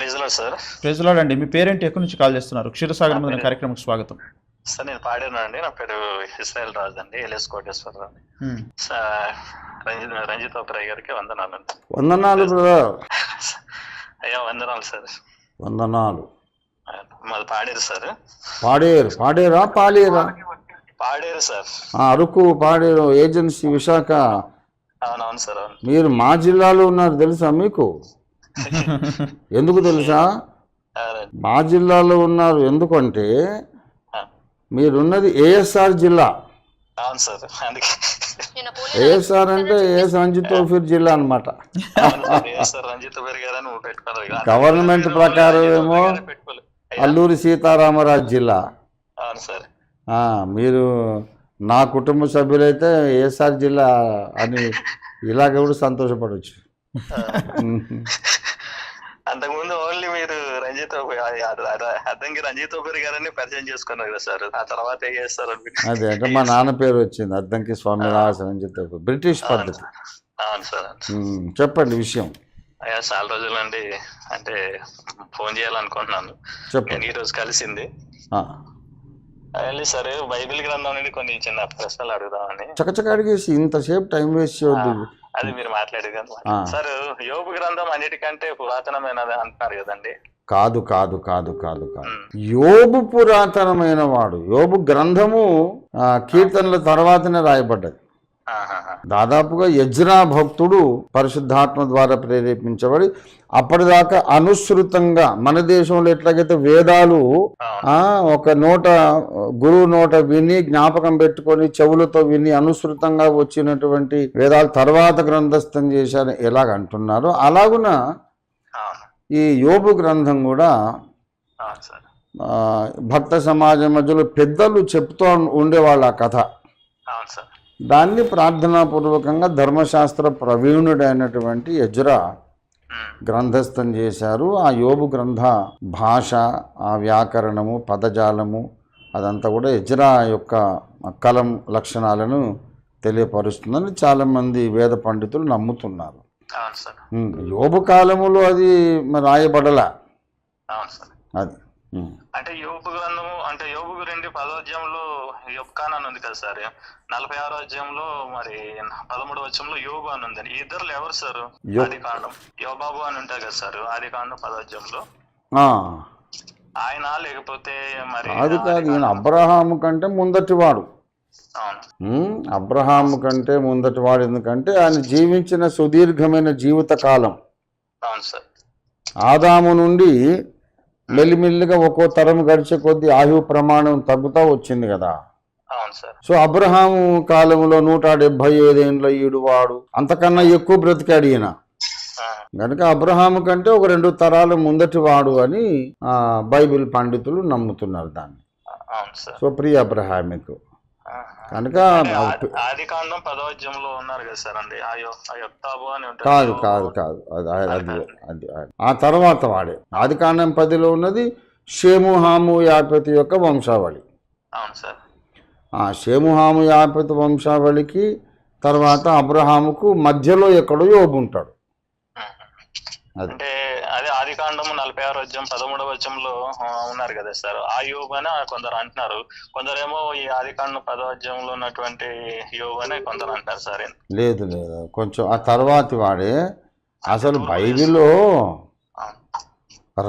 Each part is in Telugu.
ప్రైజ్లాడ్ సార్. ప్రైజ్లాడండి. మీ పేరేంటి? ఎక్కడి నుంచి కాల్ చేస్తున్నారు? క్షీరసాగర్ నా మదన పేరు కార్యక్రమకు స్వాగతం. సార్, నేను పాడానండి. నా పేరు ఇస్రాయల్ రాజు అండి, ఎల్ఎస్ కోటేశ్వరరావు. హ్మ్. రంజిత్ ఓపరాయ్ గారికి వందనాలండి. వందనాలు బ్రదర్. అయ్యా వందనాలు సార్. వందనాలు. మాది పాడేరు సార్. పాడేరా పాలేరా? పాడేరు సార్. అరకు పాడేరు ఏజెన్సీ విశాఖ. అవునవును సార్, అవును. మీరు మా జిల్లాలో ఉన్నారు తెలుసా మీకు? ఎందుకు తెలుసా? అవునండి. మా జిల్లాలో ఉన్నారు ఎందుకంటే ఆ, మీరున్నది ఏఎస్ఆర్ జిల్లా. అవును సార్, అందుకే. ఏఎస్ఆర్ అంటే ఏఎస్ రంజిత్ తోఫీర్ జిల్లా అనమాట. అవును సార్, ఏ సార్ రంజిత్ ఓపరాయ్ గారని పెట్టుకున్నారు ఇక. గవర్నమెంట్ మీరు ప్రకారం రంజిత్ ఏమో ఓపరాయ్ గారే పెట్టుకోలేదు. అయ్యా, అల్లూరి సీతారామరాజు జిల్లా. అవును సార్. మీరు నా కుటుంబ సభ్యులైతే ఏఎస్ఆర్ జిల్లా అని ఇలాగ కూడా సంతోషపడవచ్చు. ఆ, అంతకుముందు ఓన్లీ మీరు అద్దంకి రంజిత్ ఓపరాయ్ గారని పరిచయం చేసుకున్నారు కదా సార్. ఆ తర్వాత ఏం చేస్తారు అదే అంటే మా నాన్న పేరు వచ్చింది అద్దంకి స్వామి రాజు అని చెప్పి, బ్రిటిష్ పద్ధతి. అవును సార్. చెప్పండి విషయం. అయ్యా, చాలా రోజుల నుండి అంటే ఫోన్ చేయాలనుకుంటున్నాను. చెప్పండి. నేను ఈ రోజు కలిసింది ఆ, వెళ్ళి సరే బైబిల్ గ్రంథం నుండి కొన్ని చిన్న ప్రశ్నలు అడుగుదామని. చకచక అడిగేసి ఇంతసేపు టైం వేస్ట్ చేయొద్దు. అది మీరు మాట్లాడేది కదా ఆ. సార్. యోబు గ్రంథం అన్నిటికంటే పురాతనమైనది అంటున్నారు కదండి. కాదు కాదు కాదు కాదు కాదు యోబు పురాతనమైన వాడు. యోబు గ్రంథము కీర్తనల తర్వాతనే రాయబడ్డది. ఆహాహా. దాదాపుగా యజ్రా భక్తుడు పరిశుద్ధాత్మ ద్వారా ప్రేరేపించబడి అప్పటిదాకా అనుసృతంగా మన దేశంలో ఎట్లాగైతే వేదాలు ఒక నోట గురువు నోట విని జ్ఞాపకం పెట్టుకొని చెవులతో విని అనుసృతంగా వచ్చినటువంటి వేదాలు తర్వాత గ్రంథస్థం చేశారు ఎలాగంటున్నారో అలాగున అవును. ఈ యోబు గ్రంథం కూడా అవును సార్. భక్త సమాజం మధ్యలో పెద్దలు చెప్తూ ఉండేవాళ్ళు ఆ కథ. అవును సార్. దాన్ని ప్రార్థనాపూర్వకంగా ధర్మశాస్త్ర ప్రవీణుడైనటువంటి యజ్రా గ్రంథస్థం చేశారు. ఆ యోబు గ్రంథ భాష, ఆ వ్యాకరణము, పదజాలము అదంతా కూడా యజ్రా యొక్క కలం లక్షణాలను తెలియపరుస్తుందని చాలామంది వేద పండితులు నమ్ముతున్నారు. అవును సార్. యోబు కాలములో అది రాయబడలా. అవును సార్. అది అంటే యోబు గ్రంథము అంటే యోబు గురించి 10వ అధ్యాయంలో యొబ్కాన్ అని ఉంది కదా సార్. 46వ అధ్యాయంలో మరి 13వ వచనంలో యోబు అని ఉంది. ఈ ఇద్దరు ఎవరు సార్? ఆది కాండం యోబాబు అని ఉంటారు కదా సార్. ఆది కాండం 10వ అధ్యాయంలో ఆయన లేకపోతే మరి అది కాదు, ఈయన అబ్రహాము కంటే ముందటివాడు. అవును. అబ్రహాము కంటే ముందటివాడు ఎందుకంటే ఆయన జీవించిన సుదీర్ఘమైన జీవిత కాలం. అవును సార్. ఆదాము నుండి మెల్లిమెల్లిగా ఒక్కో తరం గడిచే కొద్దీ ఆయువు ప్రమాణం తగ్గుతూ వచ్చింది కదా. అవును సార్. సో అబ్రహాము కాలంలో 175 ఏళ్ళ ఈడువాడు, అంతకన్నా ఎక్కువ బ్రతికాడు ఈయన. కనుక అబ్రహాము కంటే ఒక 2 తరాలు ముందటి వాడు అని బైబిల్ పండితులు నమ్ముతున్నారు దాన్ని. అవును సార్. సో ప్రియ అబ్రహామికు కనుక ఆది కాండం 10వ అధ్యాయంలో ఉన్నారు కదా సార్ అండి. యొక్తాబు అని ఉంటారు. కాదు కాదు కాదు అది అది ఆ తర్వాత వాడే. ఆది కాండం 10లో ఉన్నది షేము హాము యాపెతు యొక్క వంశావళి. అవును సార్. ఆ షేము హాము యాపెతు వంశావళికి తర్వాత అబ్రహాముకు మధ్యలో ఎక్కడో యోబు ఉంటాడు. అంటే అదే ఆది కాండము 46వ అధ్యాయం 13వ వచనంలో ఉన్నారు కదా సార్. ఆ యోబు అని కొందరు అంటున్నారు. కొందరేమో ఈ ఆది కాండం 10వ అధ్యాయంలో ఉన్నటువంటి యోబు అని కొందరు అంటారు సార్. లేదు లేదు, కొంచెం ఆ తర్వాతి వాడే. అసలు బైబిల్లో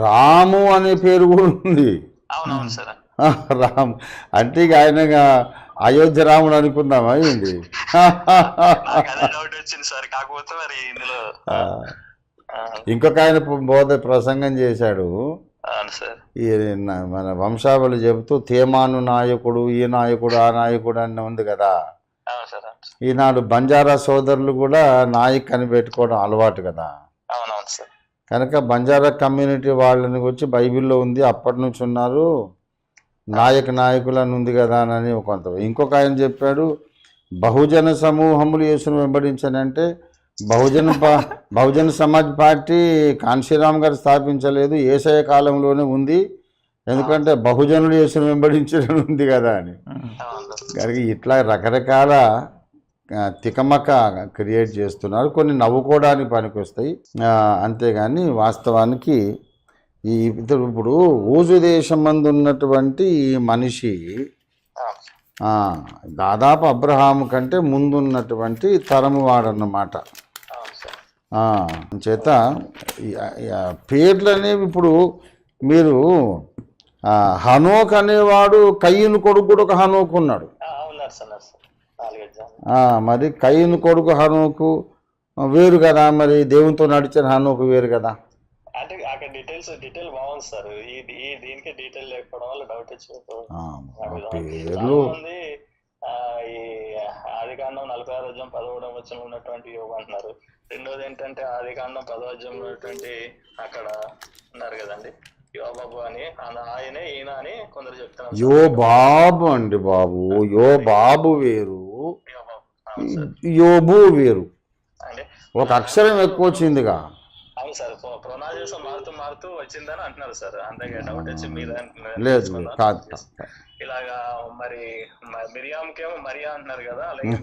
రాము అనే పేరు కూడా ఉంది. అవునవును సార్. రాము అంటే ఇక ఆయన అయోధ్య రాముడు అనుకుందామా ఏంటి? అదే డౌట్ వచ్చింది సార్. కాకపోతే మరి ఇందులో ఇంకొక ఆయన ప్రసంగం చేశాడు. ఈ మన వంశావళి చెబుతూ తేమాను నాయకుడు, ఈ నాయకుడు, ఆ నాయకుడు అని ఉంది కదా. ఈనాడు బంజారా సోదరులు కూడా నాయక్ అని పెట్టుకోవడం అలవాటు కదా. కనుక బంజారా కమ్యూనిటీ వాళ్ళని వచ్చి బైబిల్లో ఉంది అప్పటి నుంచి ఉన్నారు, నాయకులు అని ఉంది కదా అని కొంత. ఇంకొక ఆయన చెప్పాడు బహుజన సమూహములు యేసును వెంబడించానంటే బహుజన సమాజ్ పార్టీ కాన్షీరామ్ గారు స్థాపించలేదు, యేసయ్య కాలంలోనే ఉంది, ఎందుకంటే బహుజనులు యేసును వెంబడించడం ఉంది కదా అని. కనుక ఇట్లా రకరకాల తికమక క్రియేట్ చేస్తున్నారు. కొన్ని నవ్వుకోవడానికి పనికొస్తాయి, అంతేగాని వాస్తవానికి ఇప్పుడు ఊజు దేశం మందు ఉన్నటువంటి ఈ మనిషి దాదాపు అబ్రహాము కంటే ముందున్నటువంటి తరము వాడన్నమాట. చేత పేర్లు అనేవి ఇప్పుడు మీరు హనోక్ అనేవాడు కయ్యను కొడుకు కూడా ఒక హనోకు ఉన్నాడు. మరి కయ్యను కొడుకు హనోకు వేరు కదా, మరి దేవునితో నడిచిన హనోకు వేరు కదా. అంటే అక్కడ డీటెయిల్ బాగుంది సార్. దీనికి డీటెయిల్ లేకపోవడం వల్ల డౌట్ పేర్లు ఈ ఆదికాండం 46వ అధ్యాయం 11వ వచనం ఉన్నటువంటి యోబు అంటున్నారు. రెండోది ఏంటంటే ఆదికాండం 10వ అధ్యాయం ఉన్నటువంటి అక్కడ ఉన్నారు కదండి యోబాబు అని, ఆయనే ఈయన అని కొందరు చెప్తున్నారు. యోబాబు అండి బాబు, యోబాబు వేరు, యోబు వేరు. ఒక అక్షరం ఎక్కువ వచ్చిందిగా. అవును సార్, ప్రొనౌన్సియేషన్ మారుతూ వచ్చిందని అంటున్నారు సార్. అంతగా డౌట్ వచ్చి మీద లేదు కాదు. ఇలాగా మరి మిరియాంకేమో మరియా అంటున్నారు కదా, అలాగే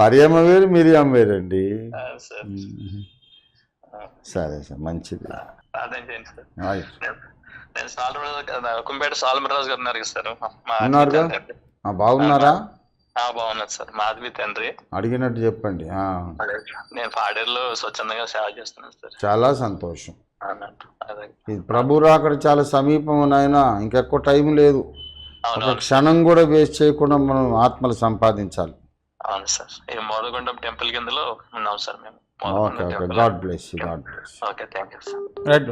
మరియమ్మ వేరు, మిరియాం వేరండి. సరే సార్, మంచిది. అదే చేయండి సార్. నేను కుంపేట సాల్మరాజు గారు ఉన్నారు కదా సార్, ఉన్నారుగా, బాగున్నారా? బాగున్నారు సార్. మాధవి తండ్రి అడిగినట్టు చెప్పండి. నేను పాడేరులో స్వచ్ఛందంగా సేవ చేస్తున్నాను సార్. చాలా సంతోషం. ఇది ప్రభు రాకడ చాలా సమీపం నాయనా, ఇంకెక్కువ టైం లేదు. ఒక క్షణం కూడా వేస్ట్ చేయకుండా మనం ఆత్మలు సంపాదించాలి. అవును సార్, ఈ మోదగుండం టెంపుల్ కిందలో ఉన్నాం సార్ మేము. Okay, God bless you. Okay, thank you sir. Right.